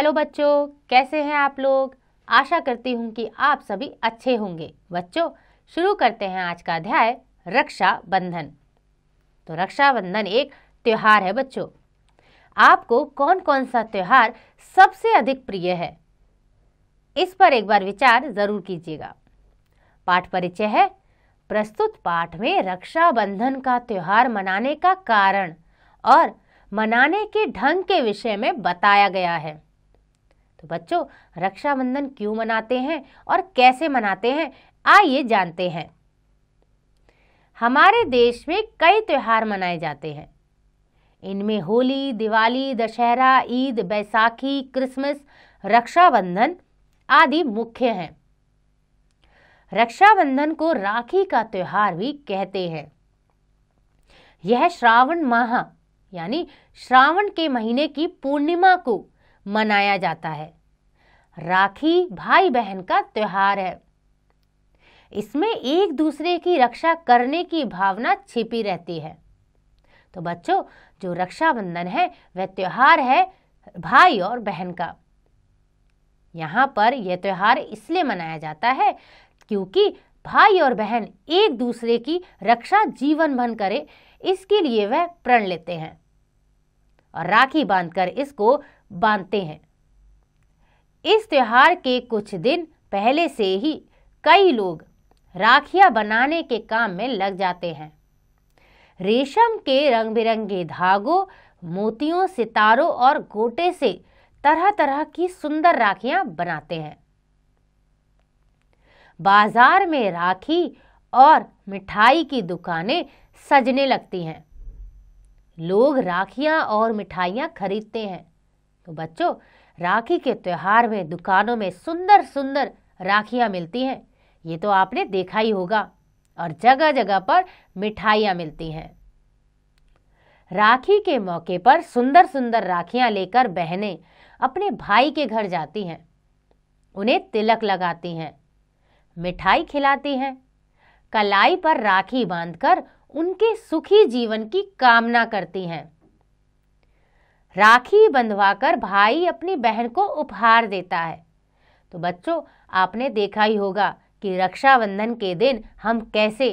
Hello बच्चों, कैसे हैं आप लोग। आशा करती हूँ कि आप सभी अच्छे होंगे। बच्चों, शुरू करते हैं आज का अध्याय रक्षा बंधन। तो रक्षाबंधन एक त्योहार है बच्चों। आपको कौन कौन सा त्योहार सबसे अधिक प्रिय है, इस पर एक बार विचार जरूर कीजिएगा। पाठ परिचय है। प्रस्तुत पाठ में रक्षाबंधन का त्योहार मनाने का कारण और मनाने के ढंग के विषय में बताया गया है। तो बच्चों, रक्षाबंधन क्यों मनाते हैं और कैसे मनाते हैं, आइए जानते हैं। हमारे देश में कई त्योहार मनाए जाते हैं। इनमें होली, दिवाली, दशहरा, ईद, बैसाखी, क्रिसमस, रक्षाबंधन आदि मुख्य हैं। रक्षाबंधन को राखी का त्योहार भी कहते हैं। यह श्रावण माह यानी श्रावण के महीने की पूर्णिमा को मनाया जाता है। राखी भाई बहन का त्योहार है। इसमें एक दूसरे की रक्षा करने की भावना छिपी रहती है। तो बच्चों, जो रक्षाबंधन है वह त्योहार है भाई और बहन का। यहाँ पर यह त्योहार इसलिए मनाया जाता है क्योंकि भाई और बहन एक दूसरे की रक्षा जीवन भर करे, इसके लिए वह प्रण लेते हैं और राखी बांधकर इसको बांधते हैं। इस त्योहार के कुछ दिन पहले से ही कई लोग राखियां बनाने के काम में लग जाते हैं। रेशम के रंग बिरंगे धागों, मोतियों, सितारों और गोटे से तरह तरह की सुंदर राखियां बनाते हैं। बाजार में राखी और मिठाई की दुकानें सजने लगती हैं। लोग राखियां और मिठाइयां खरीदते हैं। तो बच्चों, राखी के त्योहार में दुकानों में सुंदर सुंदर राखियां मिलती हैं, ये तो आपने देखा ही होगा। और जगह जगह पर मिठाइयां मिलती हैं। राखी के मौके पर सुंदर सुंदर राखियां लेकर बहनें अपने भाई के घर जाती हैं। उन्हें तिलक लगाती हैं, मिठाई खिलाती हैं, कलाई पर राखी बांधकर उनके सुखी जीवन की कामना करती हैं। राखी बंधवाकर भाई अपनी बहन को उपहार देता है। तो बच्चों, आपने देखा ही होगा कि रक्षाबंधन के दिन हम कैसे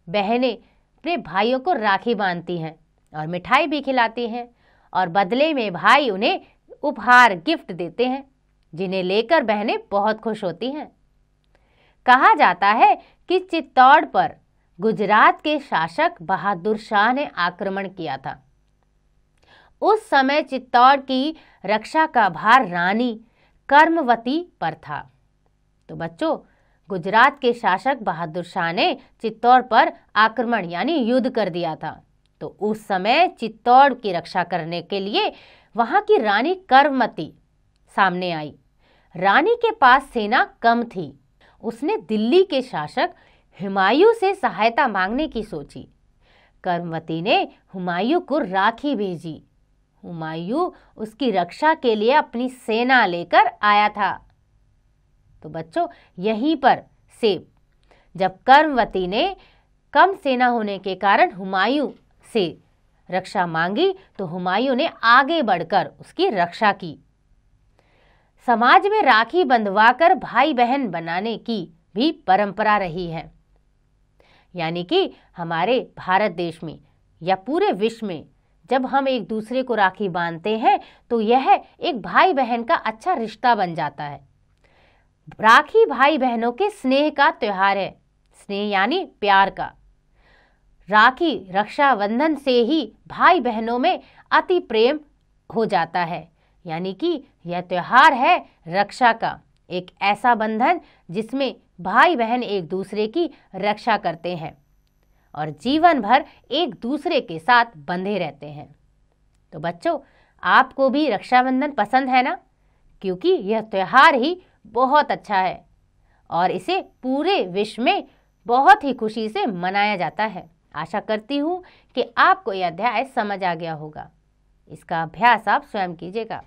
बहनें अपने भाइयों को राखी बांधती हैं और मिठाई भी खिलाती हैं, और बदले में भाई उन्हें उपहार गिफ्ट देते हैं, जिन्हें लेकर बहनें बहुत खुश होती हैं। कहा जाता है कि चित्तौड़ पर गुजरात के शासक बहादुर शाह ने आक्रमण किया था। उस समय चित्तौड़ की रक्षा का भार रानी कर्मवती पर था। तो बच्चों, गुजरात के शासक बहादुर शाह ने चित्तौड़ पर आक्रमण यानी युद्ध कर दिया था। तो उस समय चित्तौड़ की रक्षा करने के लिए वहां की रानी कर्मवती सामने आई। रानी के पास सेना कम थी। उसने दिल्ली के शासक हुमायूं से सहायता मांगने की सोची। कर्मवती ने हुमायूं को राखी भेजी। हुमायूं उसकी रक्षा के लिए अपनी सेना लेकर आया था। तो बच्चों, यहीं पर से जब कर्मवती ने कम सेना होने के कारण हुमायूं से रक्षा मांगी, तो हुमायूं ने आगे बढ़कर उसकी रक्षा की। समाज में राखी बंधवाकर भाई बहन बनाने की भी परंपरा रही है। यानी कि हमारे भारत देश में या पूरे विश्व में जब हम एक दूसरे को राखी बांधते हैं तो यह एक भाई बहन का अच्छा रिश्ता बन जाता है। राखी भाई बहनों के स्नेह का त्योहार है। स्नेह यानी प्यार का। राखी रक्षाबंधन से ही भाई बहनों में अति प्रेम हो जाता है। यानी कि यह त्योहार है रक्षा का, एक ऐसा बंधन जिसमें भाई बहन एक दूसरे की रक्षा करते हैं और जीवन भर एक दूसरे के साथ बंधे रहते हैं। तो बच्चों, आपको भी रक्षाबंधन पसंद है ना? क्योंकि यह त्योहार ही बहुत अच्छा है और इसे पूरे विश्व में बहुत ही खुशी से मनाया जाता है। आशा करती हूँ कि आपको यह अध्याय समझ आ गया होगा। इसका अभ्यास आप स्वयं कीजिएगा।